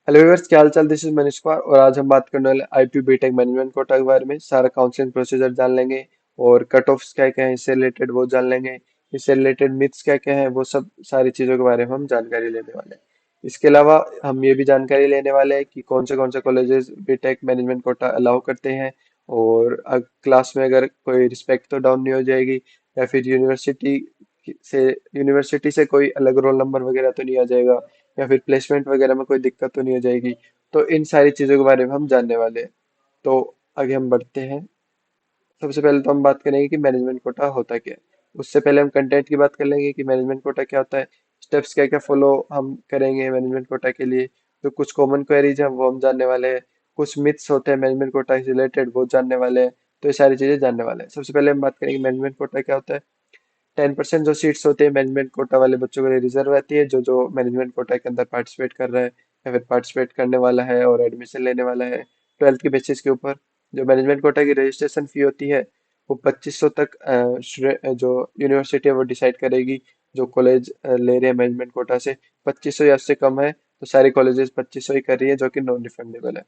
Hello viewers, क्या हाल चाल। This is Manish Kumar और आज हम बात करने वाले आईपी बीटेक मैनेजमेंट कोटा के बारे में। सारा काउंसलिंग प्रोसीजर जान लेंगे और कट ऑफ्स क्या क्या है इससे रिलेटेड वो जान लेंगे। इससे रिलेटेड मिथ्स क्या क्या है वो सब सारी चीज़ों के बारे में हम जानकारी लेने वाले हैं। इसके अलावा हम ये भी जानकारी लेने वाले हैं कि कौन से colleges BTech management quota allow करते हैं और क्लास में अगर कोई रिस्पेक्ट तो डाउन नहीं हो जाएगी या फिर यूनिवर्सिटी से कोई अलग रोल नंबर वगैरह तो नहीं आ जाएगा या फिर प्लेसमेंट वगैरह में कोई दिक्कत तो नहीं हो जाएगी। तो इन सारी चीज़ों के बारे में हम जानने वाले हैं। तो आगे हम बढ़ते हैं। सबसे पहले तो हम बात करेंगे कि मैनेजमेंट कोटा होता क्या है। उससे पहले हम कंटेंट की बात कर लेंगे कि मैनेजमेंट कोटा क्या होता है, स्टेप्स क्या क्या फॉलो हम करेंगे मैनेजमेंट कोटा के लिए। तो कुछ कॉमन क्वेरीज हैं वो हम जानने वाले हैं। कुछ मिथ्स होते हैं मैनेजमेंट कोटा से रिलेटेड वो जानने वाले हैं। तो ये सारी चीज़ें जानने वाले हैं। सबसे पहले हम बात करेंगे मैनेजमेंट कोटा क्या होता है। 10% जो सीट्स होते हैं मैनेजमेंट कोटा वाले बच्चों के लिए रिजर्व रहती है। जो जो मैनेजमेंट कोटा के अंदर पार्टिसिपेट कर रहा है या फिर पार्टिसिपेट करने वाला है और एडमिशन लेने वाला है 12th के बेसिस के ऊपर। जो मैनेजमेंट कोटा की रजिस्ट्रेशन फी होती है वो 2500 तक जो यूनिवर्सिटी है वो डिसाइड करेगी। जो कॉलेज ले रहे हैं मैनेजमेंट कोटा से 2500 या उससे कम है तो सारी कॉलेजेस 2500 ही कर रही है जो कि नॉन रिफंडेबल है।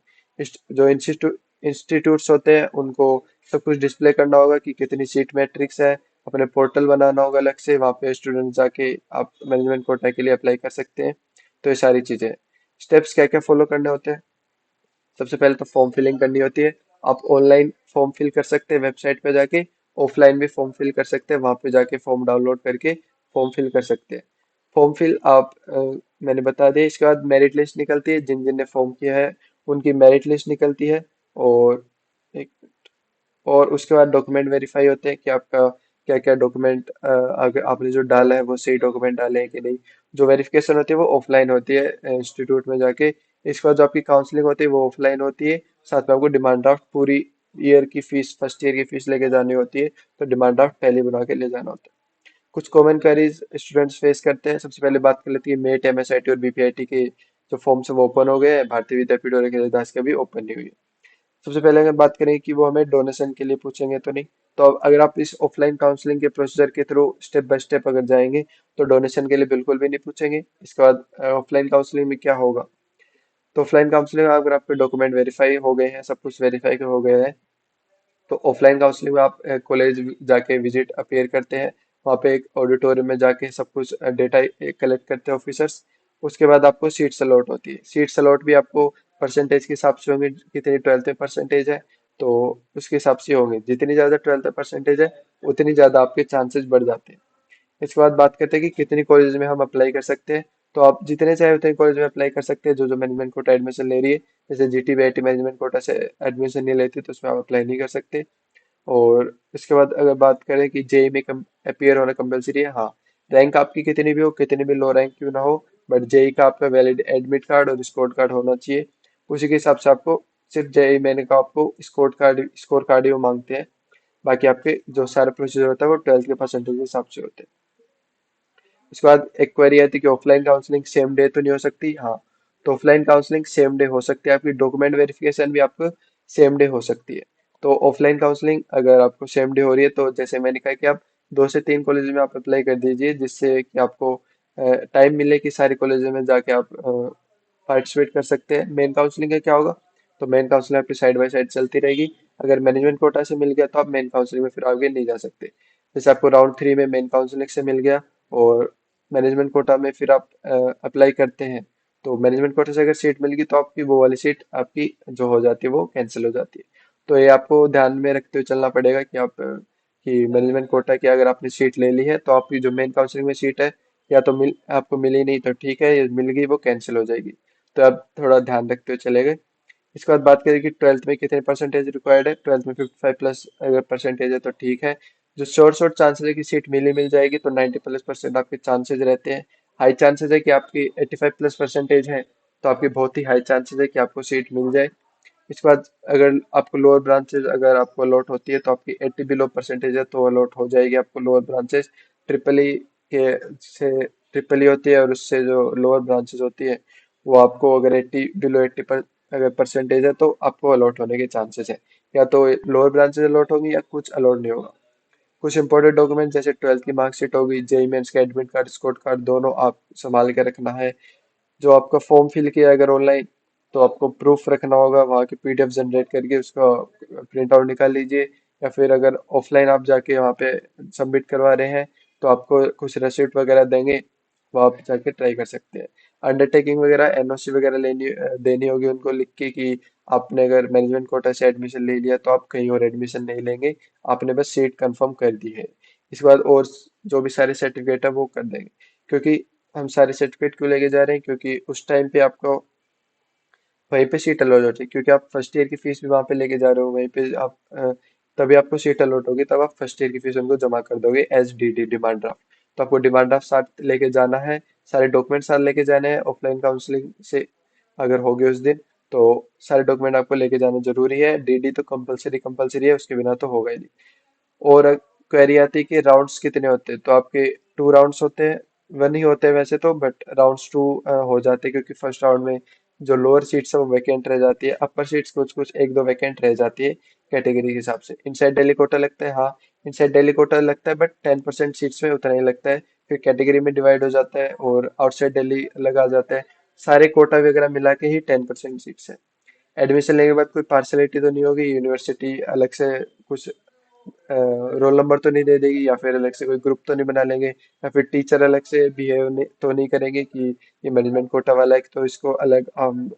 जो इंस्टीट्यूट्स होते हैं उनको सब कुछ डिस्प्ले करना होगा कि कितनी सीट मैट्रिक्स है। अपने पोर्टल बनाना होगा अलग से, वहाँ पे स्टूडेंट जाके आप मैनेजमेंट कोटा के लिए अप्लाई कर सकते हैं। तो ये सारी चीजें स्टेप्स क्या क्या फॉलो करने होते हैं। सबसे पहले तो फॉर्म फिलिंग करनी होती है। आप ऑनलाइन फॉर्म फिल कर सकते हैं वेबसाइट पे जाके, ऑफलाइन भी फॉर्म फिल कर सकते हैं, वहाँ पे जाके फॉर्म डाउनलोड करके फॉर्म फिल कर सकते हैं। फॉर्म फिल आप मैंने बता दिया। इसके बाद मेरिट लिस्ट निकलती है, जिन जिन ने फॉर्म किया है उनकी मेरिट लिस्ट निकलती है। और एक और उसके बाद डॉक्यूमेंट वेरीफाई होते हैं कि आपका क्या क्या डॉक्यूमेंट अगर आपने जो डाला है वो सही डॉक्यूमेंट डाले हैं कि नहीं। जो वेरिफिकेशन होती है वो ऑफलाइन होती है इंस्टीट्यूट में जाके। इसके बाद जो आपकी काउंसलिंग होती है वो ऑफलाइन होती है। साथ में आपको डिमांड ड्राफ्ट पूरी ईयर की फीस, फर्स्ट ईयर की फीस लेके जानी होती है। तो डिमांड ड्राफ्ट पहले बना के ले जाना होता है। कुछ कॉमन क्वेरीज स्टूडेंट्स फेस करते हैं। सबसे पहले बात कर लेते हैं मेट, एमएसआईटी और बीपीआईटी के जो फॉर्म्स है वो ओपन हो गए हैं। भारतीय विद्यापीठ और दास के भी ओपन नहीं हुई है। सबसे पहले अगर बात करें कि वो हमें डोनेशन के लिए पूछेंगे तो नहीं। तो अब अगर आप इस ऑफलाइन काउंसलिंग के प्रोसीजर के थ्रू स्टेप बाय स्टेप अगर जाएंगे तो डोनेशन के लिए बिल्कुल भी नहीं पूछेंगे। इसके बाद ऑफलाइन काउंसलिंग में क्या होगा। तो ऑफलाइन काउंसलिंग में अगर आपके डॉक्यूमेंट वेरीफाई हो गए हैं, सब कुछ वेरीफाई हो गया है, तो ऑफलाइन काउंसलिंग में आप कॉलेज जाके विजिट अपीयर करते हैं। वहाँ पे एक ऑडिटोरियम में जाके सब कुछ डेटा कलेक्ट करते हैं ऑफिसर्स। उसके बाद आपको सीट्स अलॉट होती है। सीट्स अलॉट भी आपको परसेंटेज के हिसाब से होंगे, कितनी 12th में परसेंटेज है तो उसके हिसाब से होंगे। जितनी ज़्यादा 12th में परसेंटेज है उतनी ज़्यादा आपके चांसेस बढ़ जाते हैं। इसके बाद बात करते हैं कि कितनी कॉलेज में हम अप्लाई कर सकते हैं। तो आप जितने चाहे उतने कॉलेज में अप्लाई कर सकते हैं जो जो मैनेजमेंट कोटा एडमिशन ले रही है। जैसे जीटी बीआईटी मैनेजमेंट कोटा से एडमिशन नहीं लेती तो उसमें आप अप्लाई नहीं कर सकते। और इसके बाद अगर बात करें कि जेई में अपियर होना कंपलसरी है, हाँ। रैंक आपकी कितनी भी हो, कितनी भी लो रैंक क्यों ना हो, बट जेई का आपका वैलिड एडमिट कार्ड और स्कोर कार्ड होना चाहिए। उसी के हिसाब से आपको सिर्फ जेई मैंने का आपको स्कोर कार्ड ही वो मांगते हैं। बाकी आपके जो सारे प्रोसीजर होता है वो 12th के परसेंटेज के हिसाब से होते हैं। उसके बाद एक क्वेरी आती है कि ऑफलाइन काउंसलिंग सेम डे तो नहीं हो सकती। हाँ, तो ऑफलाइन काउंसलिंग सेम डे हो सकती है। आपकी डॉक्यूमेंट वेरिफिकेशन भी आपको सेम डे हो सकती है। तो ऑफलाइन काउंसलिंग अगर आपको सेम डे हो रही है तो जैसे मैंने कहा कि आप 2 से 3 कॉलेज में आप अप्लाई कर दीजिए, जिससे कि आपको टाइम मिले कि सारे कॉलेज में जाके आप पार्टिसिपेट कर सकते हैं। मेन काउंसलिंग का क्या होगा, तो मेन काउंसलिंग आपकी साइड बाय साइड चलती रहेगी। अगर मैनेजमेंट कोटा से मिल गया तो आप मेन काउंसलिंग में फिर आगे नहीं जा सकते। जैसे आपको राउंड 3 में मेन काउंसलिंग से मिल गया और मैनेजमेंट कोटा में फिर आप अप्लाई करते हैं, तो मैनेजमेंट कोटा से अगर सीट मिल गई तो आपकी वो वाली सीट आपकी जो हो जाती है वो कैंसिल हो जाती है। तो ये आपको ध्यान में रखते हुए चलना पड़ेगा कि कि मैनेजमेंट कोटा की अगर आपने सीट ले ली है तो आपकी जो मेन काउंसलिंग में सीट है या तो आपको मिली नहीं तो ठीक है, ये मिल गई वो कैंसिल हो जाएगी। तो आप थोड़ा ध्यान रखते हुए चले गए। इसके बाद बात करें कि 12th में कितने परसेंटेज रिक्वायर्ड है। 12th में 55 प्लस अगर परसेंटेज है तो ठीक है। जो शॉर्ट शॉर्ट चांसेस है कि सीट मिल जाएगी तो 90+% आपके चांसेस रहते हैं। हाई चांसेस है कि आपकी 85+% है तो आपकी बहुत ही हाई चांसेस है कि आपको सीट मिल जाए। इसके बाद अगर आपको लोअर ब्रांचेस अगर आपको अलॉट होती है तो आपकी 80 बिलो परसेंटेज है तो अलॉट हो जाएगी आपको लोअर ब्रांचेस। ट्रिपल ई के से ट्रिपल ई होती है और उससे जो लोअर ब्रांचेस होती है वो आपको अगर 80 बिलो 80 पर अगर परसेंटेज है तो आपको अलॉट होने के चांसेस है। या तो लोअर ब्रांचेस अलॉट होंगी या कुछ अलॉट नहीं होगा। कुछ इंपॉर्टेंट डॉक्यूमेंट जैसे 12th की मार्कशीट होगी, जेई मेंस का एडमिट कार्ड, स्कोर कार्ड दोनों आप संभाल के रखना है। जो आपका फॉर्म फिल किया अगर ऑनलाइन तो आपको प्रूफ रखना होगा, वहाँ की पीडीएफ जनरेट करके उसका प्रिंट आउट निकाल लीजिए। या फिर अगर ऑफलाइन आप जाके वहाँ पे सबमिट करवा रहे हैं तो आपको कुछ रिसिप्ट वगैरह देंगे, वो आप जाके ट्राई कर सकते हैं। अंडरटेकिंग वगैरह एनओसी वगैरह देनी होगी उनको लिख के कि आपने अगर मैनेजमेंट कोटा से एडमिशन ले लिया तो आप कहीं और एडमिशन नहीं लेंगे, आपने बस सीट कंफर्म कर दी है। इसके बाद और जो भी सारे सर्टिफिकेट है वो कर देंगे। क्योंकि हम सारे सर्टिफिकेट क्यों लेके जा रहे हैं, क्योंकि उस टाइम पे आपको वहीं पे सीट अलॉट होती है, क्योंकि आप फर्स्ट ईयर की फीस भी वहाँ पे लेके जा रहे हो, वहीं पे आप तभी आपको सीट अलॉट होगी, तब आप फर्स्ट ईयर की फीस उनको जमा कर दोगे एज डी डिमांड ड्राफ्ट। तो आपको डिमांड ड्राफ्ट साथ लेके जाना है, सारे डॉक्यूमेंट साथ लेके जाने हैं। ऑफलाइन काउंसलिंग से अगर हो गए उस दिन तो सारे डॉक्यूमेंट आपको लेके जाना जरूरी है। डीडी तो कंपलसरी कंपलसरी है, उसके बिना तो होगा ही नहीं। और क्वेरी आती है कि राउंड्स कितने होते हैं, तो आपके 2 राउंड्स होते हैं। वन ही होते हैं वैसे तो, बट राउंड्स 2 हो जाते हैं, क्योंकि फर्स्ट राउंड में जो लोअर सीट्स है वो वैकेंट रह जाती है, अपर सीट्स कुछ कुछ एक दो वैकेंट रह जाती है कैटेगरी के हिसाब से। इनसाइड दिल्ली कोटा लगता है, हाँ इनसाइड दिल्ली कोटा लगता है, बट 10% सीट्स में उतना ही लगता है, फिर कैटेगरी में डिवाइड हो जाता है और आउटसाइड दिल्ली लगा जाता है। सारे कोटा वगैरह मिला के ही 10% सीट्स है। एडमिशन लेने के बाद कोई पार्सलिटी तो नहीं होगी, यूनिवर्सिटी अलग से कुछ रोल नंबर तो नहीं दे देगी, या फिर अलग से कोई ग्रुप तो नहीं बना लेंगे, या फिर टीचर अलग से बिहेव तो नहीं करेंगे कि ये मैनेजमेंट कोटा वाला है तो इसको अलग हम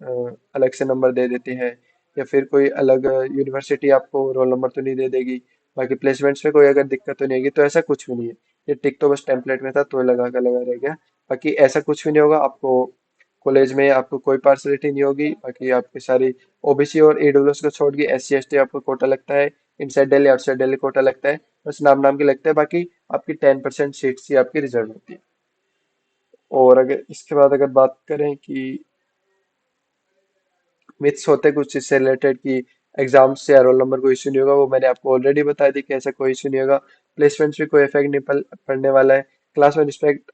अलग से नंबर दे देते हैं, या फिर कोई अलग यूनिवर्सिटी आपको रोल नंबर तो नहीं दे देगी। बाकी प्लेसमेंट्स में कोई अगर दिक्कत तो नहीं होगी, तो ऐसा कुछ भी नहीं है। ये टिक तो बस टेम्पलेट में था तो लगा रह गया। बाकी ऐसा कुछ भी नहीं होगा आपको। कॉलेज में आपको कोई पार्सलिटी नहीं होगी, बाकी आपकी सारी ओबीसी और ईडब्ल्यूएस को छोड़ के एससी एसटी आपको कोटा लगता है। इनसाइड दिल्ली आउटसाइड दिल्ली कोटा लगता है, बस नाम नाम के लगता है। बाकी आपकी 10% सीट्स ही आपकी रिजर्व होती है। और अगर इसके बाद अगर बात करें कि मिथ्स होते हैं कुछ इससे रिलेटेड कि एग्जाम से या रोल नंबर कोई इशू नहीं होगा, वो मैंने आपको ऑलरेडी बता दी कि ऐसा कोई इशू नहीं होगा। प्लेसमेंट्स भी कोई इफेक्ट नहीं पड़ने वाला है। क्लास में रिस्पेक्ट,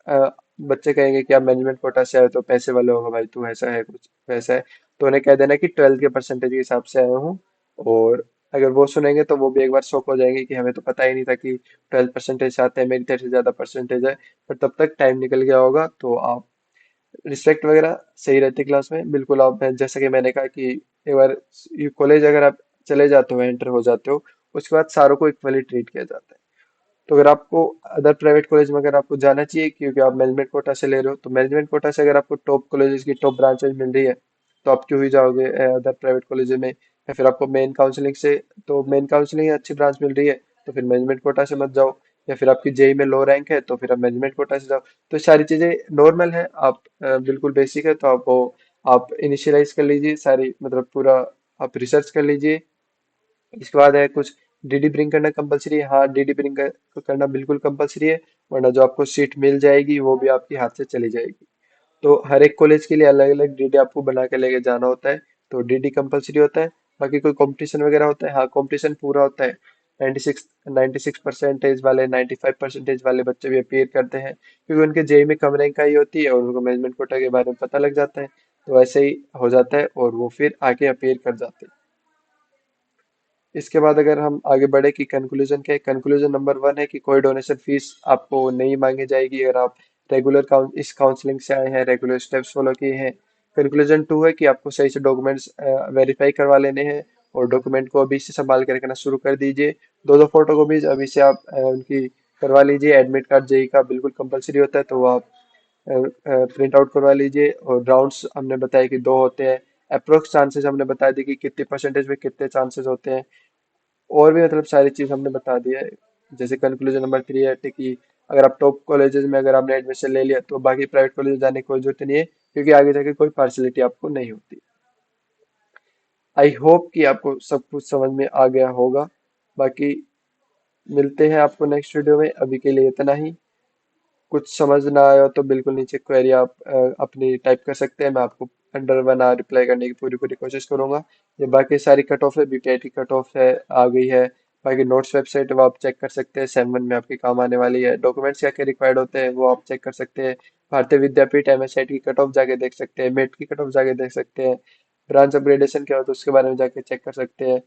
बच्चे कहेंगे कि आप मैनेजमेंट कोटा से आए हो तो पैसे वाले होगा भाई, तू ऐसा है कुछ वैसा है, तो उन्हें कह देना कि 12th के परसेंटेज के हिसाब से आया हूँ। और अगर वो सुनेंगे तो वो भी एक बार शॉक हो जाएंगे कि हमें तो पता ही नहीं था कि 12 परसेंटेज आते हैं, मेरी तरफ से ज्यादा परसेंटेज है। पर तब तक टाइम निकल गया होगा, तो आप रिस्पेक्ट वगैरह सही रहती है क्लास में। बिल्कुल आप जैसा कि मैंने कहा कि एक बार कॉलेज अगर आप चले जाते हो, एंटर हो जाते हो, उसके बाद सारों को इक्वली ट्रीट किया जाता है। तो अगर आपको अदर प्राइवेट कॉलेज में अगर आपको जाना चाहिए, क्योंकि आप मैनेजमेंट कोटा से ले रहे हो, तो मैनेजमेंट कोटा से अगर आपको टॉप कॉलेजेस की टॉप ब्रांचेज मिल रही है तो आप क्यों ही जाओगे अदर प्राइवेट कॉलेज में। या फिर आपको मेन काउंसलिंग से, तो मेन काउंसलिंग अच्छी ब्रांच मिल रही है तो फिर मैनेजमेंट कोटा से मत जाओ। या फिर आपकी जेई में लो रैंक है तो फिर आप मैनेजमेंट कोटा से जाओ। तो ये सारी चीजें नॉर्मल है, आप बिल्कुल बेसिक है, तो आप वो आप इनिशियलाइज कर लीजिए सारी, मतलब पूरा आप रिसर्च कर लीजिए। इसके बाद है कुछ डीडी ब्रिंग करना कंपलसरी है, हाँ डीडी ब्रिंग करना बिल्कुल कंपलसरी है, वरना जो आपको सीट मिल जाएगी वो भी आपके हाथ से चली जाएगी। तो हर एक कॉलेज के लिए अलग अलग डीडी आपको बना के लेके जाना होता है, तो डीडी कंपलसरी होता है। बाकी कोई कंपटीशन वगैरह होता है, हाँ कंपटीशन पूरा होता है। 96 परसेंटेज वाले, 95 परसेंटेज वाले बच्चे भी अपीयर करते हैं, क्योंकि उनके जेई में कम रैंक आई होती है और उनको मैनेजमेंट कोटा के बारे में पता लग जाता है, तो ऐसे ही हो जाता है और वो फिर आके अपीयर कर जाते हैं। इसके बाद अगर हम आगे बढ़े कि कंक्लूजन क्या है, कंक्लूजन नंबर 1 है कि कोई डोनेशन फीस आपको नहीं मांगी जाएगी अगर आप रेगुलर इस काउंसलिंग से आए हैं, रेगुलर स्टेप्स फॉलो किए हैं। कंक्लूजन 2 है कि आपको सही से डॉक्यूमेंट्स वेरीफाई करवा लेने हैं, और डॉक्यूमेंट को अभी से संभाल के रखना शुरू कर दीजिए। दो दो फोटो कॉपीज अभी से आप उनकी करवा लीजिए। एडमिट कार्ड जेई का बिल्कुल कंपलसरी होता है, तो वो आप प्रिंट आउट करवा लीजिए। और राउंड्स हमने बताया कि 2 होते हैं। अप्रोक्स चांसेस हमने बता दी कि कितने परसेंटेज में कितने चांसेस होते हैं। और भी मतलब सारी चीज हमने बता दी है। जैसे कंक्लूजन नंबर 3 है कि अगर आप टॉप कॉलेजेस में अगर आपने एडमिशन ले लिया तो बाकी प्राइवेट कॉलेज जाने की कोई जरूरत नहीं है, क्योंकि आगे जाके कोई पार्शलिटी आपको नहीं होती। आई होप कि आपको सब कुछ समझ में आ गया होगा। बाकी मिलते हैं आपको नेक्स्ट वीडियो में, अभी के लिए इतना ही। कुछ समझ ना आया हो तो बिल्कुल नीचे क्वेरी आप अपनी टाइप कर सकते हैं, मैं आपको अंडर 1 आवर रिप्लाई करने की पूरी पूरी कोशिश करूंगा। ये बाकी सारी कट ऑफ है, बीपीआईटी कट ऑफ है आ गई है। बाकी नोट्स वेबसाइट वो आप चेक कर सकते हैं, सेम वन में आपके काम आने वाली है। डॉक्यूमेंट्स क्या क्या रिक्वायर्ड होते हैं वो आप चेक कर सकते हैं। भारतीय विद्यापीठ एमएसआईटी की कट ऑफ जाके देख सकते हैं, मेट की कट ऑफ जाके देख सकते हैं। ब्रांच अपग्रेडेशन क्या होता है उसके बारे में जाके चेक कर सकते हैं।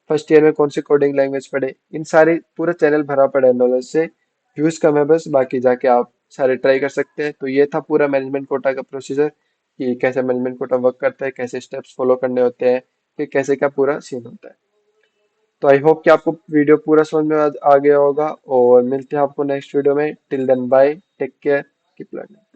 फर्स्ट ईयर में कौन सी कोडिंग लैंग्वेज पढ़े, इन सारी पूरा चैनल भरा पड़ा है नॉलेज से। व्यूज कम है बस, बाकी जाके आप सारे ट्राई कर सकते हैं। तो ये था पूरा मैनेजमेंट कोटा का प्रोसीजर। कि कैसे मैनेजमेंट कोटा वर्क करता है, कैसे स्टेप्स फॉलो करने होते हैं, फिर कैसे क्या पूरा सीन होता है। तो आई होप कि आपको वीडियो पूरा समझ में आ गया होगा, और मिलते हैं आपको नेक्स्ट वीडियो में। Till then bye, take care, keep learning.